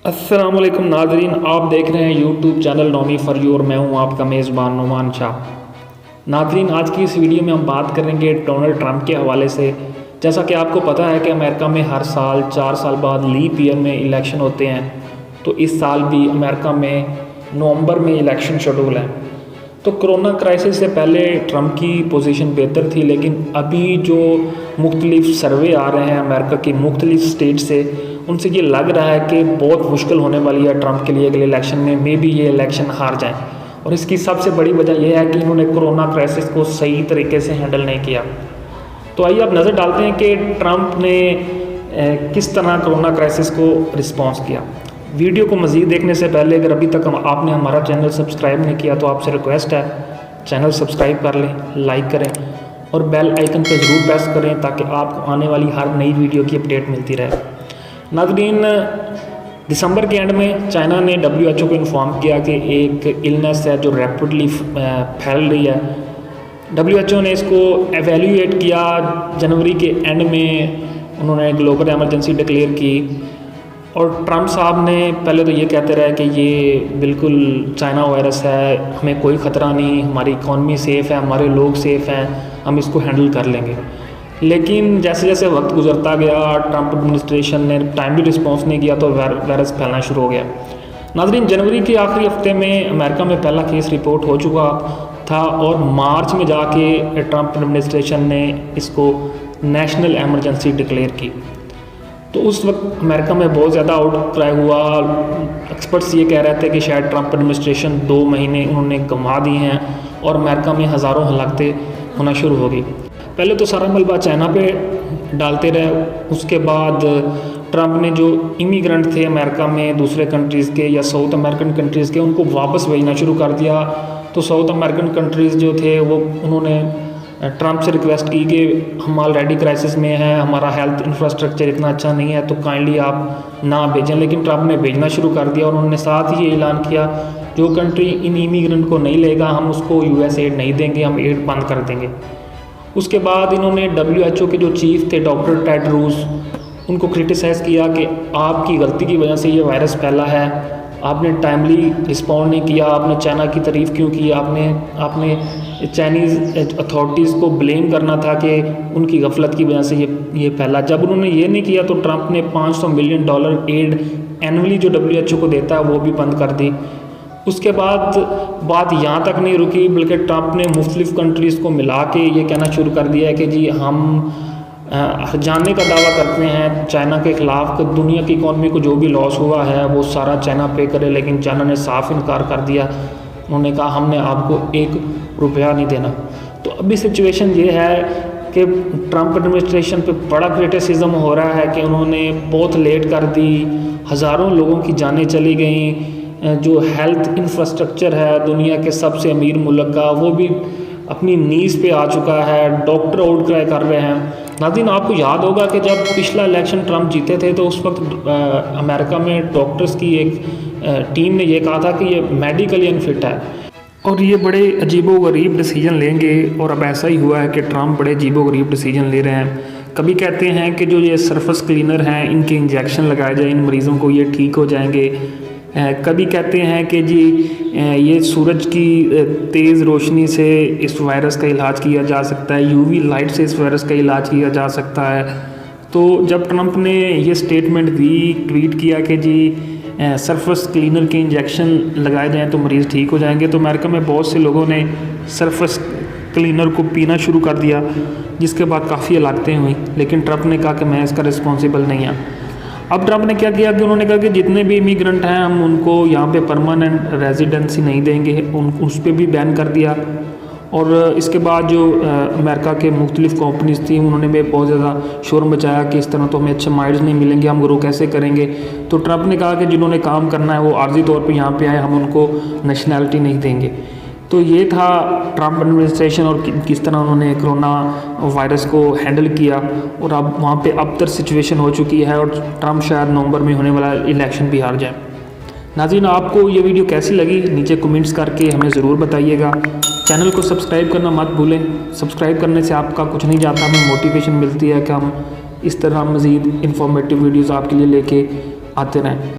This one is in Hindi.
अस्सलामुअलैकुम नाजरीन, आप देख रहे हैं YouTube channel Naumi for you और मैं हूं आपका मेज़बान नुमान शाह। नाजरीन, आज की इस वीडियो में हम बात करेंगे डोनाल्ड ट्रंप के हवाले से। जैसा कि आपको पता है कि अमेरिका में हर साल 4 साल बाद लीप ईयर में इलेक्शन होते हैं, तो इस साल भी अमेरिका में नवंबर में इलेक्शन शेड्यूल है। तो कोरोना क्राइसिस से पहले ट्रंप की पोजीशन बेहतर थी, लेकिन अभी जो मुख्तलिफ सर्वे आ रहे हैं अमेरिका की मुख्तलिफ स्टेट से, उनसे ये लग रहा है कि बहुत मुश्किल होने वाली है ट्रंप के लिए अगले इलेक्शन में। मे बी ये इलेक्शन हार जाएं, और इसकी सबसे बड़ी वजह यह है कि इन्होंने कोरोना क्राइसिस को सही तरीके से हैंडल नहीं किया। तो आइए आप नज़र डालते हैं कि ट्रंप ने किस तरह कोरोना क्राइसिस को रिस्पॉन्स किया। वीडियो को मज़ीद देखने से पहले अगर अभी तक आपने हमारा चैनल सब्सक्राइब नहीं किया तो आपसे रिक्वेस्ट है, चैनल सब्सक्राइब कर लें, लाइक करें और बेल आइकन पर ज़रूर प्रेस करें ताकि आपको आने वाली हर नई वीडियो की अपडेट मिलती रहे। नाज़रीन, दिसंबर के एंड में चाइना ने WHO को इन्फॉर्म किया कि एक इलनेस है जो रैपिडली फैल रही है। WHO ने इसको एवेल्यूएट किया। जनवरी के एंड में उन्होंने ग्लोबल एमरजेंसी डिक्लेयर की, और ट्रंप साहब ने पहले तो ये कहते रहे कि ये बिल्कुल चाइना वायरस है, हमें कोई ख़तरा नहीं, हमारी इकॉनमी सेफ़ है, हमारे लोग सेफ़ हैं, हम इसको हैंडल कर लेंगे। लेकिन जैसे जैसे वक्त गुजरता गया, ट्रंप एडमिनिस्ट्रेशन ने टाइमली रिस्पॉन्स नहीं किया तो वायरस फैलना शुरू हो गया। नाज़रीन, जनवरी के आखिरी हफ्ते में अमेरिका में पहला केस रिपोर्ट हो चुका था, और मार्च में जाके ट्रंप एडमिनिस्ट्रेशन ने इसको नेशनल एमरजेंसी डिक्लेयर की। तो उस वक्त अमेरिका में बहुत ज़्यादा आउटक्राई हुआ। एक्सपर्ट्स ये कह रहे थे कि शायद ट्रंप एडमिनिस्ट्रेशन 2 महीने उन्होंने गंवा दिए हैं और अमेरिका में हज़ारों हलाकतें होना शुरू हो गई। पहले तो सारा मलबा चाइना पे डालते रहे, उसके बाद ट्रंप ने जो इमिग्रेंट थे अमेरिका में दूसरे कंट्रीज़ के या साउथ अमेरिकन कंट्रीज़ के, उनको वापस भेजना शुरू कर दिया। तो साउथ अमेरिकन कंट्रीज़ जो थे वो उन्होंने ट्रंप से रिक्वेस्ट की कि हम ऑलरेडी क्राइसिस में हैं, हमारा हेल्थ इंफ्रास्ट्रक्चर इतना अच्छा नहीं है, तो काइंडली आप ना भेजें। लेकिन ट्रंप ने भेजना शुरू कर दिया, और उन्होंने साथ ही ये ऐलान किया जो कंट्री इन इमिग्रेंट को नहीं लेगा हम उसको US एड नहीं देंगे, हम एड बंद कर देंगे। उसके बाद इन्होंने WHO के जो चीफ थे डॉक्टर टेड रूस, उनको क्रिटिसाइज़ किया कि आपकी गलती की वजह से ये वायरस फैला है, आपने टाइमली रिस्पॉन्ड नहीं किया, आपने चाइना की तारीफ़ क्यों की, आपने चाइनीज़ अथॉरिटीज़ को ब्लेम करना था कि उनकी गफलत की वजह से ये फैला। जब उन्होंने ये नहीं किया तो ट्रंप ने $500 मिलियन एड एनुअली जो WHO को देता है वो भी बंद कर दी। उसके बाद बात यहाँ तक नहीं रुकी, बल्कि ट्रंप ने मुख्तलिफ़ कंट्रीज़ को मिला के ये कहना शुरू कर दिया है कि जी हम जानने का दावा करते हैं चाइना के ख़िलाफ़ कि दुनिया की इकॉनमी को जो भी लॉस हुआ है वो सारा चाइना पे करे। लेकिन चाइना ने साफ इनकार कर दिया, उन्होंने कहा हमने आपको $1 नहीं देना। तो अभी सिचुएशन ये है कि ट्रंप एडमिनिस्ट्रेशन पे बड़ा क्रिटिसिज्म हो रहा है कि उन्होंने बहुत लेट कर दी, हज़ारों लोगों की जानें चली गई। जो हेल्थ इंफ्रास्ट्रक्चर है दुनिया के सबसे अमीर मुल्क का, वो भी अपनी नीज़ पे आ चुका है, डॉक्टर आउटक्राई कर रहे हैं। नाज़रीन, आपको याद होगा कि जब पिछला इलेक्शन ट्रंप जीते थे तो उस वक्त अमेरिका में डॉक्टर्स की एक टीम ने यह कहा था कि ये मेडिकली अनफिट है और ये बड़े अजीबोगरीब डिसीजन लेंगे, और अब ऐसा ही हुआ है कि ट्रंप बड़े अजीबोगरीब डिसीजन ले रहे हैं। कभी कहते हैं कि जो ये सरफेस क्लीनर हैं इनके इंजेक्शन लगाए जाए इन मरीज़ों को, ये ठीक हो जाएंगे। कभी कहते हैं कि जी ये सूरज की तेज़ रोशनी से इस वायरस का इलाज किया जा सकता है, UV लाइट से इस वायरस का इलाज किया जा सकता है। तो जब ट्रंप ने ये स्टेटमेंट दी, ट्वीट किया कि जी सरफेस क्लीनर के इंजेक्शन लगाए जाएं तो मरीज़ ठीक हो जाएंगे, तो अमेरिका में बहुत से लोगों ने सरफेस क्लीनर को पीना शुरू कर दिया, जिसके बाद काफ़ी हलाकतें हुई। लेकिन ट्रंप ने कहा कि मैं इसका रिस्पॉन्सिबल नहीं हूँ। अब ट्रंप ने क्या किया कि उन्होंने कहा कि जितने भी इमिग्रेंट हैं हम उनको यहाँ पे परमानेंट रेजिडेंसी नहीं देंगे, उस पर भी बैन कर दिया। और इसके बाद जो अमेरिका के मुख्तलिफ़ कंपनीज़ थी उन्होंने भी बहुत ज़्यादा शोर मचाया कि इस तरह तो हमें अच्छे माइंड्स नहीं मिलेंगे, हम ग्रो कैसे करेंगे। तो ट्रंप ने कहा कि जिन्होंने काम करना है वो आर्जी तौर पर यहाँ पर आए, हम उनको नेशनैलिटी नहीं देंगे। तो ये था ट्रंप एडमिनिस्ट्रेशन और किस तरह उन्होंने कोरोना वायरस को हैंडल किया, और अब वहाँ पे अब तक सिचुएशन हो चुकी है और ट्रंप शायद नवंबर में होने वाला इलेक्शन भी हार जाए। नाज़रीन, आपको ये वीडियो कैसी लगी नीचे कमेंट्स करके हमें ज़रूर बताइएगा। चैनल को सब्सक्राइब करना मत भूलें, सब्सक्राइब करने से आपका कुछ नहीं जाता, हमें मोटिवेशन मिलती है कि हम इस तरह मज़ीद इन्फॉर्मेटिव वीडियोज़ आपके लिए लेके आते रहें।